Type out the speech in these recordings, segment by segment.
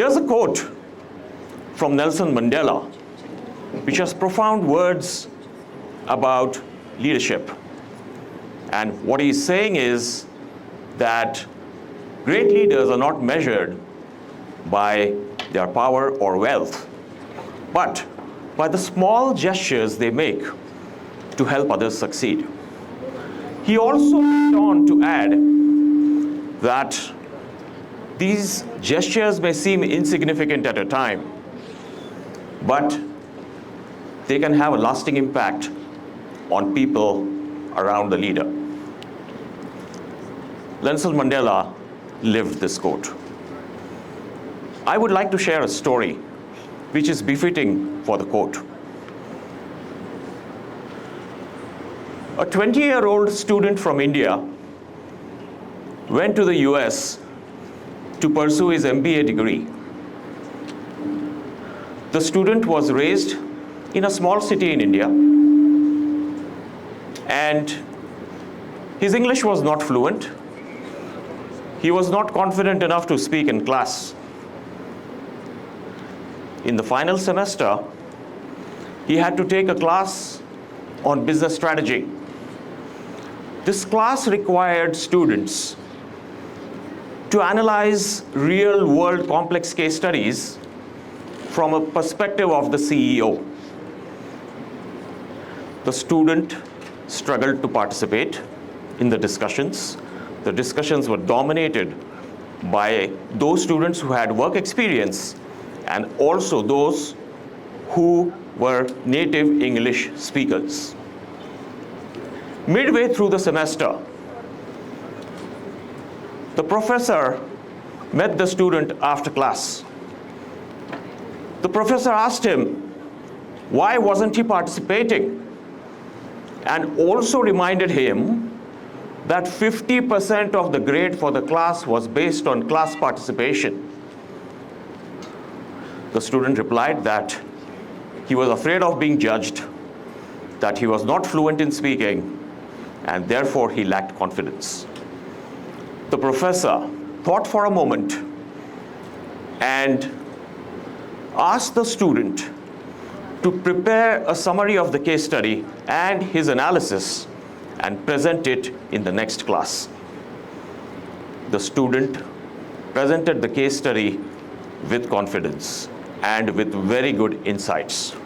Here's a quote from Nelson Mandela, which has profound words about leadership. And what he's saying is that great leaders are not measured by their power or wealth, but by the small gestures they make to help others succeed. He also went on to add that these gestures may seem insignificant at a time, but they can have a lasting impact on people around the leader. Nelson Mandela lived this quote. I would like to share a story which is befitting for the quote. A 20-year-old student from India went to the US to pursue his MBA degree. The student was raised in a small city in India, and his English was not fluent. He was not confident enough to speak in class. In the final semester, he had to take a class on business strategy. This class required students to analyze real-world complex case studies from a perspective of the CEO. The student struggled to participate in the discussions. The discussions were dominated by those students who had work experience and also those who were native English speakers. Midway through the semester, the professor met the student after class. The professor asked him why wasn't he participating, and also reminded him that 50% of the grade for the class was based on class participation. The student replied that he was afraid of being judged, that he was not fluent in speaking, and therefore he lacked confidence. The professor thought for a moment and asked the student to prepare a summary of the case study and his analysis and present it in the next class. The student presented the case study with confidence and with very good insights.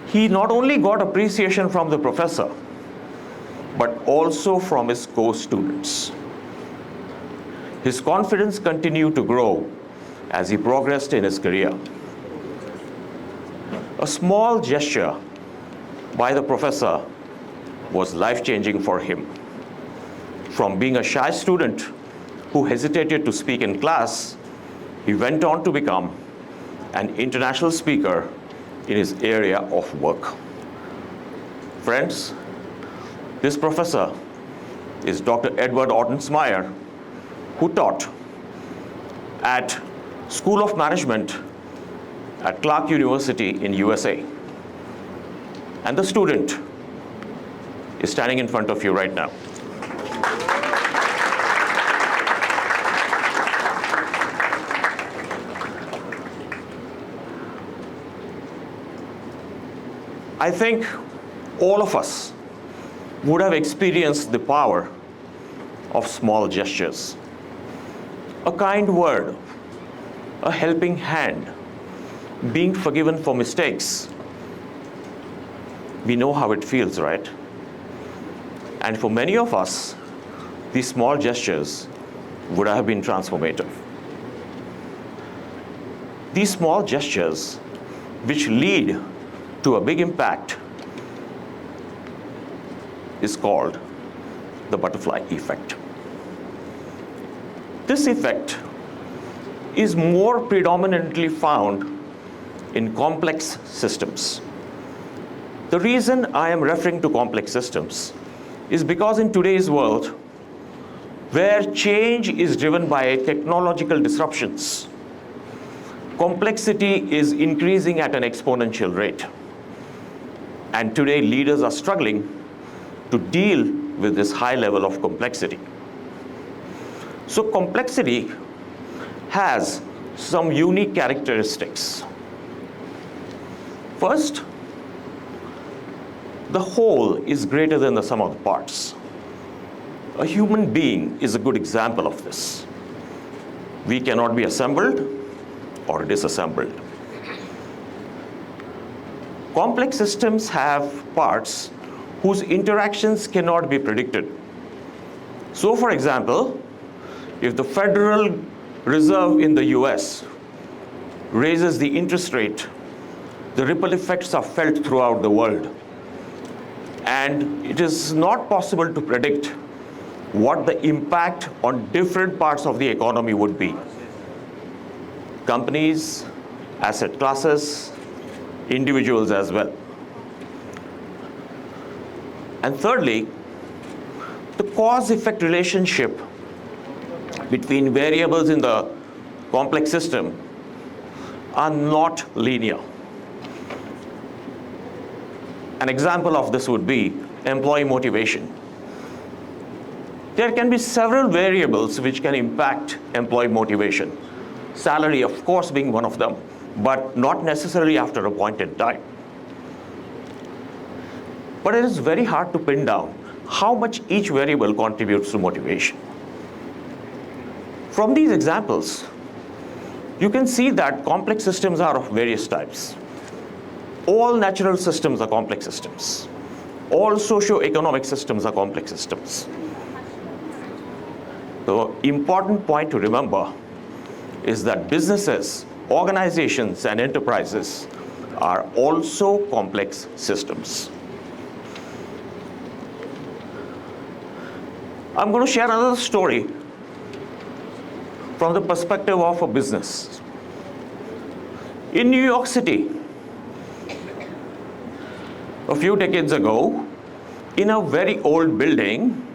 He not only got appreciation from the professor, but also from his co-students. His confidence continued to grow as he progressed in his career. A small gesture by the professor was life-changing for him. From being a shy student who hesitated to speak in class, he went on to become an international speaker in his area of work. Friends, this professor is Dr. Edward Ottensmeyer, who taught at School of Management at Clark University in USA. And the student is standing in front of you right now. I think all of us would have experienced the power of small gestures. A kind word, a helping hand, being forgiven for mistakes. We know how it feels, right? And for many of us, these small gestures would have been transformative. These small gestures, which lead to a big impact, is called the butterfly effect. This effect is more predominantly found in complex systems. The reason I am referring to complex systems is because in today's world, where change is driven by technological disruptions, complexity is increasing at an exponential rate. And today, leaders are struggling to deal with this high level of complexity. So complexity has some unique characteristics. First, the whole is greater than the sum of the parts. A human being is a good example of this. We cannot be assembled or disassembled. Complex systems have parts whose interactions cannot be predicted. So, for example, if the Federal Reserve in the US raises the interest rate, the ripple effects are felt throughout the world. And it is not possible to predict what the impact on different parts of the economy would be. Companies, asset classes, individuals as well. And thirdly, the cause-effect relationship between variables in the complex system are not linear. An example of this would be employee motivation. There can be several variables which can impact employee motivation. Salary, of course, being one of them, but not necessarily after a point in time. But it is very hard to pin down how much each variable contributes to motivation. From these examples, you can see that complex systems are of various types. All natural systems are complex systems. All socio-economic systems are complex systems. The important point to remember is that businesses, organizations, and enterprises are also complex systems. I'm going to share another story from the perspective of a business. In New York City, a few decades ago, in a very old building,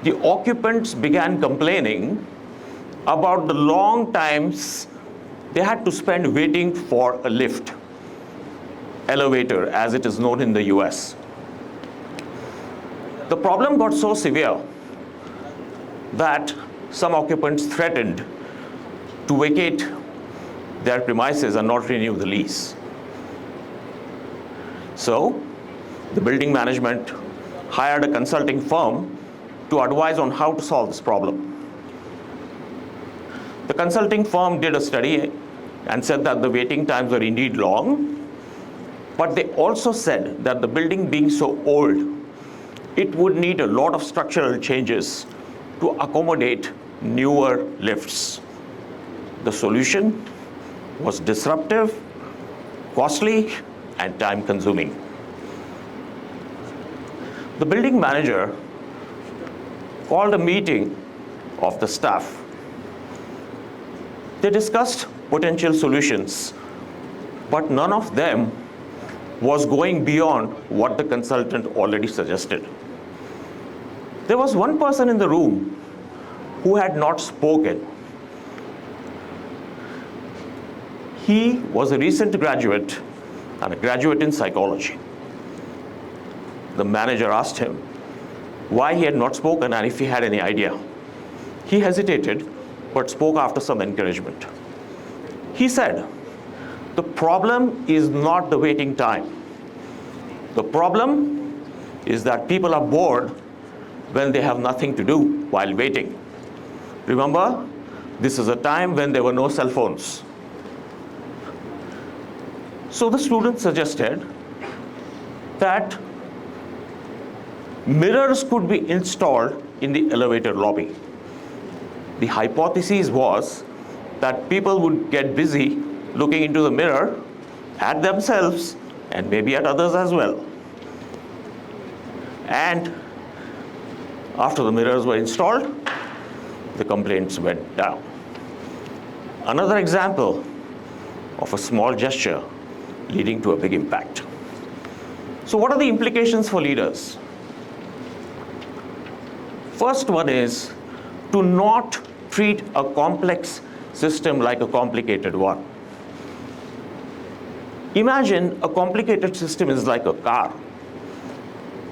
the occupants began complaining about the long times they had to spend waiting for a lift, elevator, as it is known in the US. The problem got so severe that some occupants threatened to vacate their premises and not renew the lease. So, the building management hired a consulting firm to advise on how to solve this problem. The consulting firm did a study and said that the waiting times were indeed long, but they also said that the building being so old, it would need a lot of structural changes to accommodate newer lifts. The solution was disruptive, costly, and time-consuming. The building manager called a meeting of the staff. They discussed potential solutions, but none of them was going beyond what the consultant already suggested. There was one person in the room who had not spoken. He was a recent graduate and a graduate in psychology. The manager asked him why he had not spoken and if he had any idea. He hesitated, but spoke after some encouragement. He said, "The problem is not the waiting time. The problem is that people are bored when they have nothing to do while waiting. Remember, this is a time when there were no cell phones." So the student suggested that mirrors could be installed in the elevator lobby. The hypothesis was that people would get busy looking into the mirror at themselves and maybe at others as well. And after the mirrors were installed, the complaints went down. Another example of a small gesture leading to a big impact. So what are the implications for leaders? First one is to not treat a complex system like a complicated one. Imagine a complicated system is like a car.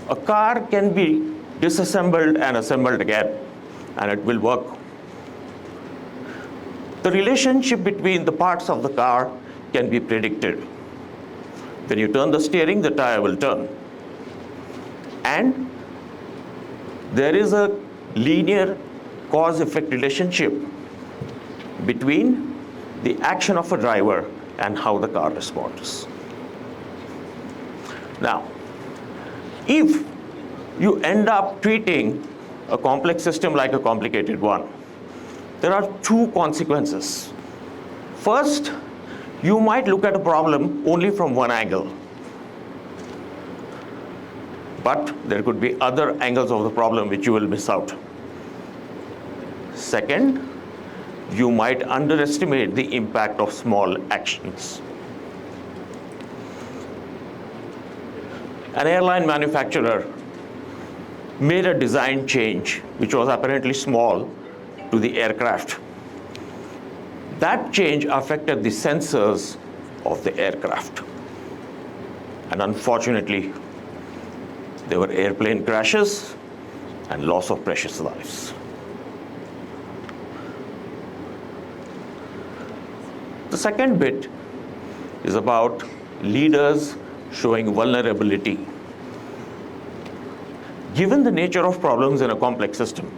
A car can be disassembled and assembled again, and it will work. The relationship between the parts of the car can be predicted. When you turn the steering, the tire will turn. And there is a linear cause-effect relationship between the action of a driver and how the car responds. Now, if you end up treating a complex system like a complicated one, there are two consequences. First, you might look at a problem only from one angle, but there could be other angles of the problem which you will miss out. Second, you might underestimate the impact of small actions. An airline manufacturer made a design change which was apparently small to the aircraft. That change affected the sensors of the aircraft. And unfortunately, there were airplane crashes and loss of precious lives. The second bit is about leaders showing vulnerability. Given the nature of problems in a complex system,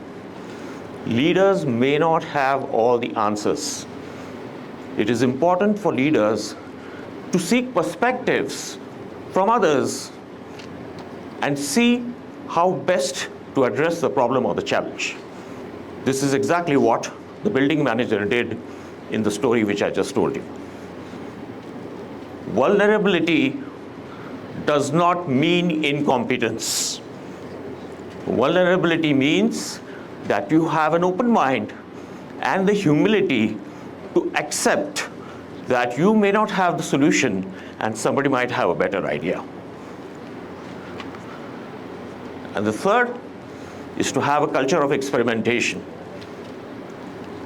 leaders may not have all the answers. It is important for leaders to seek perspectives from others and see how best to address the problem or the challenge. This is exactly what the building manager did in the story which I just told you. Vulnerability does not mean incompetence. Vulnerability means that you have an open mind and the humility to accept that you may not have the solution and somebody might have a better idea. And the third is to have a culture of experimentation.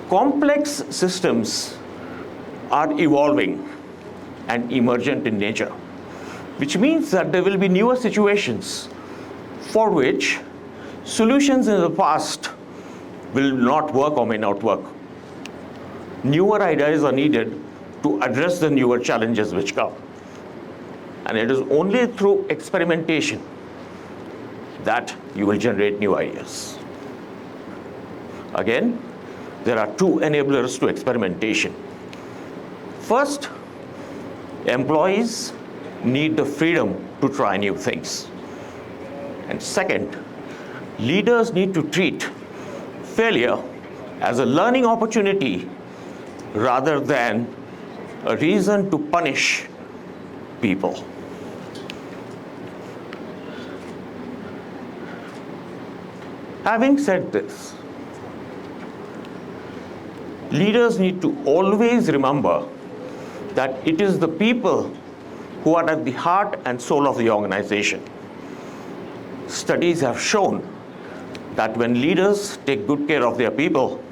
Complex systems are evolving and emergent in nature, which means that there will be newer situations for which solutions in the past will not work or may not work. Newer ideas are needed to address the newer challenges which come. And it is only through experimentation that you will generate new ideas. Again, there are two enablers to experimentation. First, employees need the freedom to try new things. And second, leaders need to treat failure as a learning opportunity rather than a reason to punish people. Having said this, leaders need to always remember that it is the people who are at the heart and soul of the organization. Studies have shown that when leaders take good care of their people,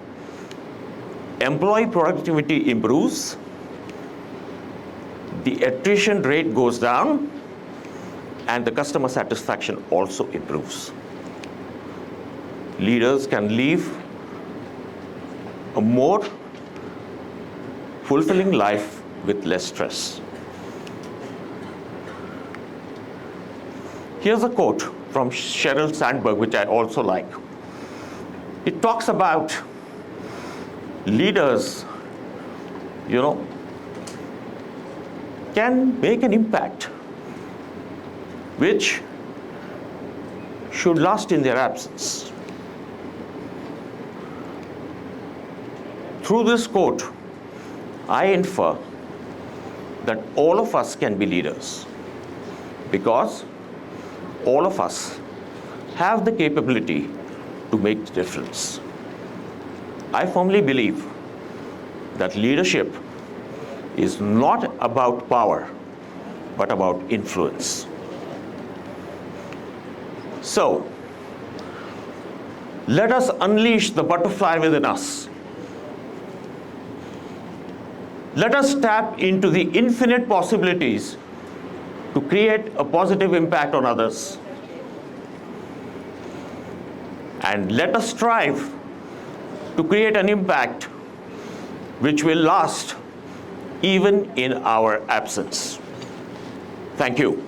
employee productivity improves, the attrition rate goes down, and the customer satisfaction also improves. Leaders can live a more fulfilling life with less stress. Here's a quote from Sheryl Sandberg, which I also like. It talks about leaders, can make an impact which should last in their absence. Through this quote, I infer that all of us can be leaders because all of us have the capability to make the difference. I firmly believe that leadership is not about power, but about influence. So, let us unleash the butterfly within us. Let us tap into the infinite possibilities to create a positive impact on others. And let us strive to create an impact which will last even in our absence. Thank you.